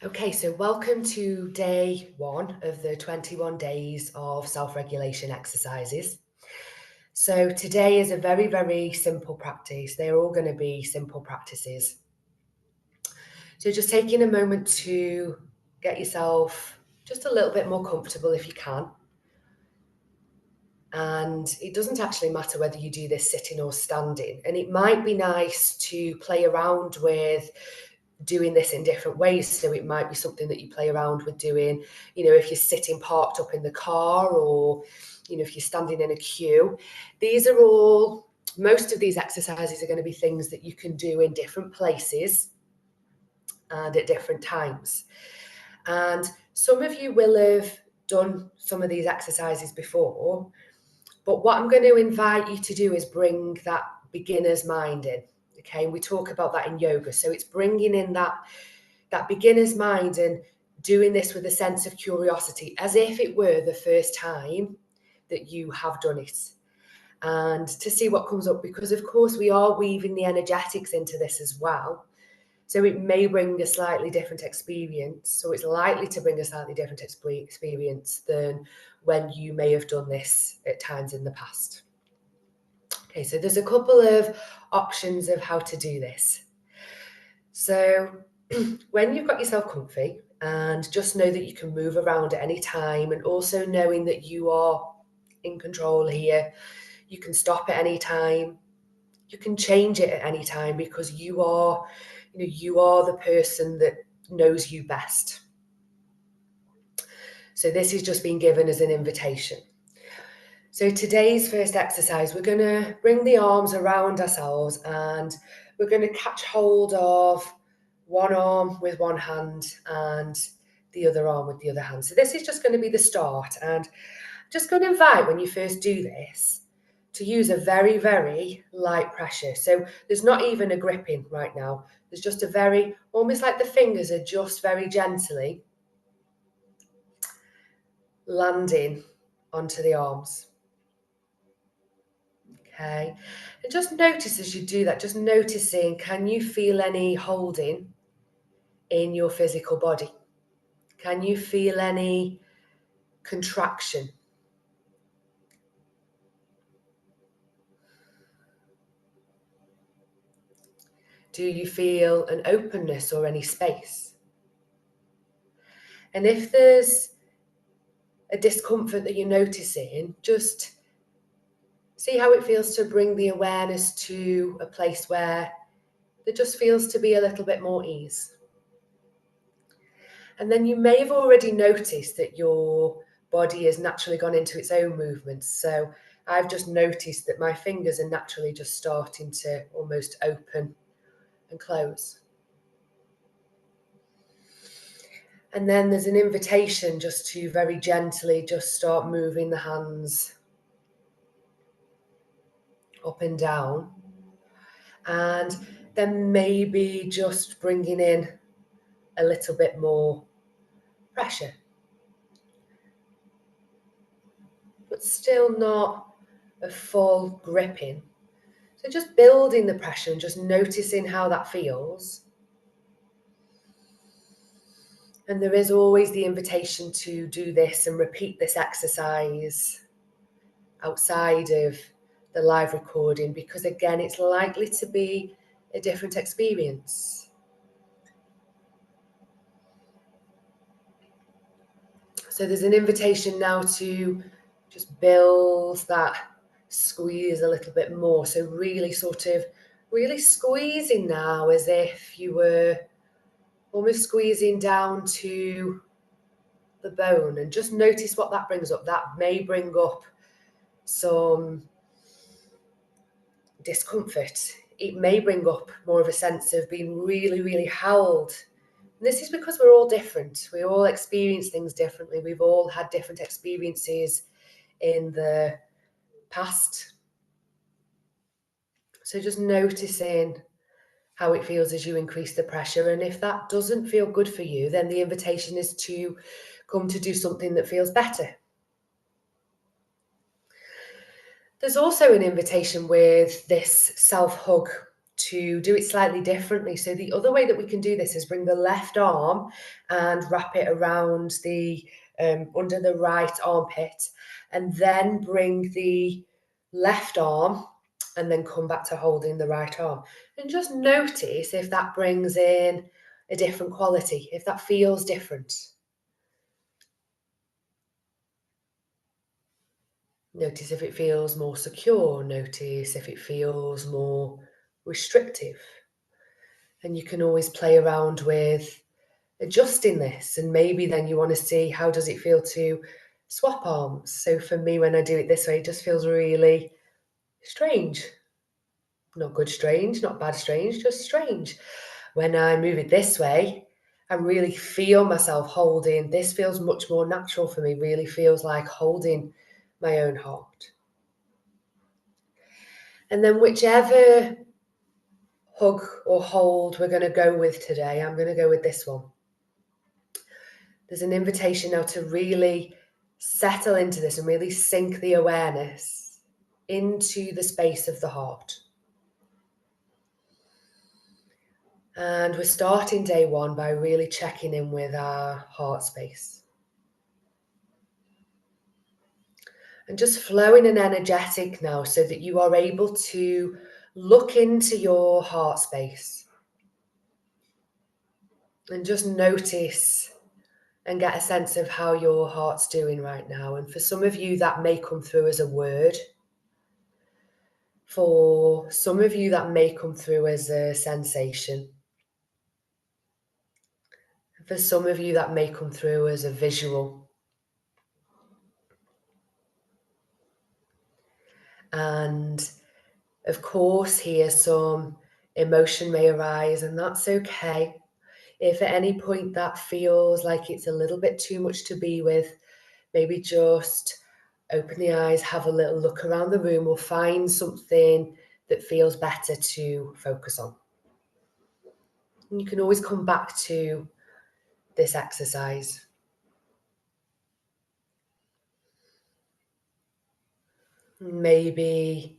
Okay, so welcome to day one of the 21 days of self-regulation exercises. So today is a very, very simple practice. They're all going to be simple practices. So just taking a moment to get yourself just a little bit more comfortable if you can. And it doesn't actually matter whether you do this sitting or standing. And it might be nice to play around with doing this in different ways. So it might be something that you play around with doing, if you're sitting parked up in the car, or, if you're standing in a queue. Most of these exercises are going to be things that you can do in different places and at different times. And some of you will have done some of these exercises before, but what I'm going to invite you to do is bring that beginner's mind in. Okay, and we talk about that in yoga. So it's bringing in that beginner's mind and doing this with a sense of curiosity, as if it were the first time that you have done it, and to see what comes up, because of course we are weaving the energetics into this as well. So it may bring a slightly different experience. So it's likely to bring a slightly different experience than when you may have done this at times in the past. Okay, so there's a couple of options of how to do this. So when you've got yourself comfy, and just know that you can move around at any time, and also knowing that you are in control here, you can stop at any time, you can change it at any time, because you are the person that knows you best. So this is just being given as an invitation. So today's first exercise, we're going to bring the arms around ourselves, and we're going to catch hold of one arm with one hand and the other arm with the other hand. So this is just going to be the start, and I'm just going to invite, when you first do this, to use a very, very light pressure. So there's not even a gripping right now. There's just a very, almost like the fingers are just very gently landing onto the arms. Okay, and just notice as you do that, just noticing, can you feel any holding in your physical body? Can you feel any contraction? Do you feel an openness or any space? And if there's a discomfort that you're noticing, just see how it feels to bring the awareness to a place where there just feels to be a little bit more ease. And then you may have already noticed that your body has naturally gone into its own movements. So I've just noticed that my fingers are naturally just starting to almost open and close. And then there's an invitation just to very gently just start moving the hands up and down. And then maybe just bringing in a little bit more pressure, but still not a full gripping. So just building the pressure and just noticing how that feels. And there is always the invitation to do this and repeat this exercise outside of the live recording, because again, it's likely to be a different experience. So there's an invitation now to just build that squeeze a little bit more. So really squeezing now, as if you were almost squeezing down to the bone, and just notice what that brings up. That may bring up some discomfort. It may bring up more of a sense of being really, really held. And this is because we're all different. We all experience things differently. We've all had different experiences in the past. So just noticing how it feels as you increase the pressure. And if that doesn't feel good for you, then the invitation is to come to do something that feels better. There's also an invitation with this self-hug to do it slightly differently. So the other way that we can do this is bring the left arm and wrap it around the under the right armpit, and then bring the left arm and then come back to holding the right arm. And just notice if that brings in a different quality, if that feels different. Notice if it feels more secure. Notice if it feels more restrictive. And you can always play around with adjusting this, and maybe then you want to see how does it feel to swap arms. So for me, when I do it this way, it just feels really strange. Not good strange, not bad strange, just strange. When I move it this way, I really feel myself holding. This feels much more natural for me, really feels like holding my own heart. And then whichever hug or hold we're going to go with today, I'm going to go with this one. There's an invitation now to really settle into this and really sink the awareness into the space of the heart. And we're starting day one by really checking in with our heart space. And just flowing an energetic now so that you are able to look into your heart space and just notice and get a sense of how your heart's doing right now. And for some of you, that may come through as a word. For some of you, that may come through as a sensation. For some of you, that may come through as a visual. And of course, here some emotion may arise, and that's okay. If at any point that feels like it's a little bit too much to be with, maybe just open the eyes, have a little look around the room, or find something that feels better to focus on. And you can always come back to this exercise. Maybe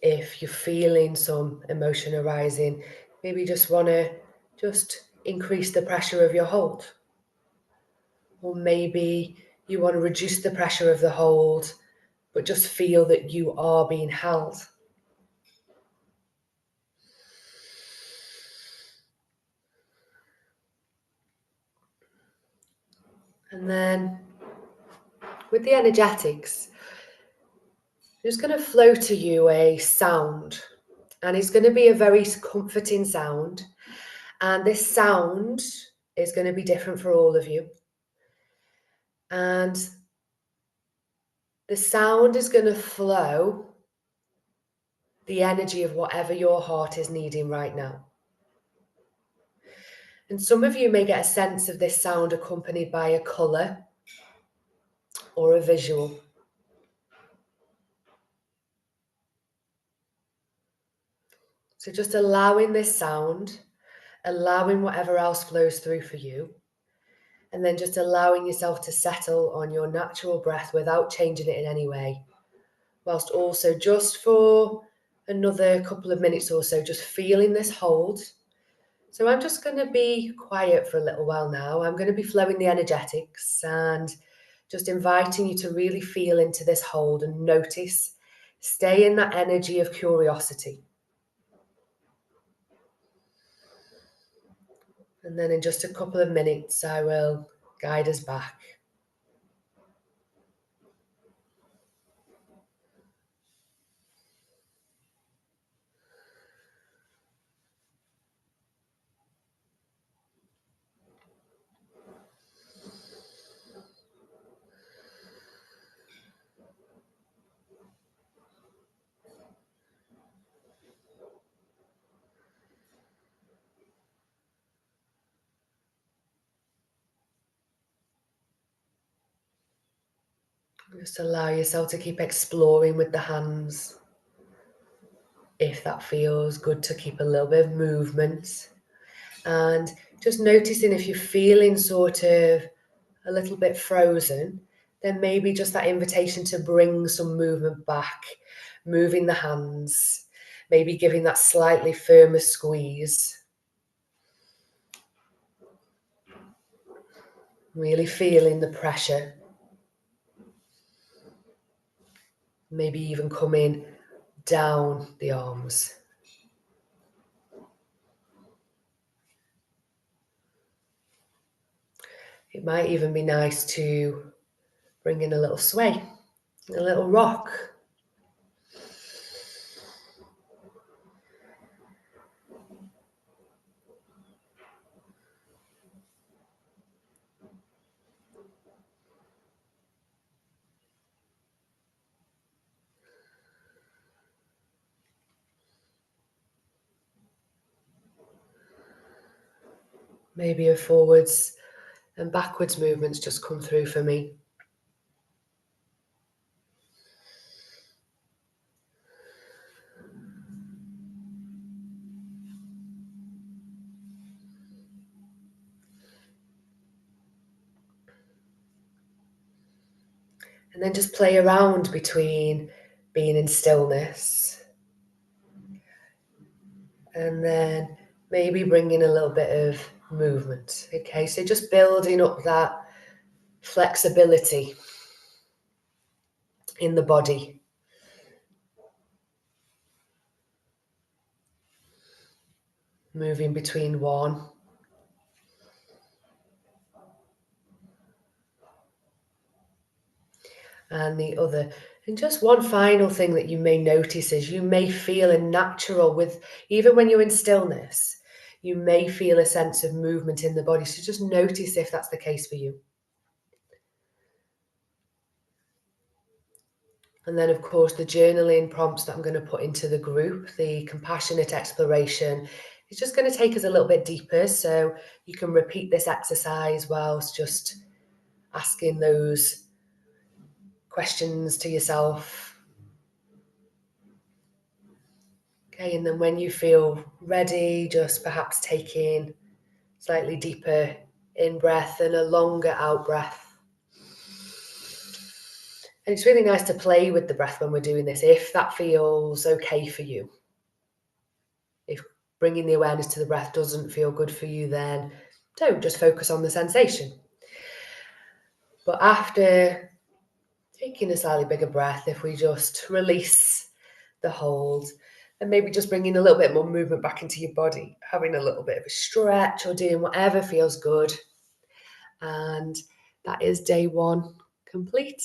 if you're feeling some emotion arising, maybe just want to just increase the pressure of your hold. Or maybe you want to reduce the pressure of the hold, but just feel that you are being held. And then with the energetics, I'm just going to flow to you a sound, and it's going to be a very comforting sound. And this sound is going to be different for all of you. And the sound is going to flow the energy of whatever your heart is needing right now. And some of you may get a sense of this sound accompanied by a colour or a visual. So just allowing this sound, allowing whatever else flows through for you, and then just allowing yourself to settle on your natural breath without changing it in any way, whilst also just for another couple of minutes or so, just feeling this hold. So I'm just going to be quiet for a little while now. I'm going to be flowing the energetics and just inviting you to really feel into this hold and notice, stay in that energy of curiosity. And then in just a couple of minutes, I will guide us back. Just allow yourself to keep exploring with the hands. If that feels good, to keep a little bit of movement. And just noticing if you're feeling sort of a little bit frozen, then maybe just that invitation to bring some movement back, moving the hands, maybe giving that slightly firmer squeeze. Really feeling the pressure. Maybe even coming down the arms. It might even be nice to bring in a little sway, a little rock. Maybe a forwards and backwards movements just come through for me. And then just play around between being in stillness and then maybe bringing a little bit of movement. Okay, so just building up that flexibility in the body. Moving between one and the other. And just one final thing that you may notice is you may feel a natural with, even when you're in stillness, you may feel a sense of movement in the body. So just notice if that's the case for you. And then, of course, the journaling prompts that I'm going to put into the group, the compassionate exploration, is just going to take us a little bit deeper. So you can repeat this exercise whilst just asking those questions to yourself. Okay, and then when you feel ready, just perhaps taking slightly deeper in breath and a longer out breath. And it's really nice to play with the breath when we're doing this, if that feels okay for you. If bringing the awareness to the breath doesn't feel good for you, then don't, just focus on the sensation. But after taking a slightly bigger breath, if we just release the hold and maybe just bringing a little bit more movement back into your body, having a little bit of a stretch or doing whatever feels good. And that is day one complete.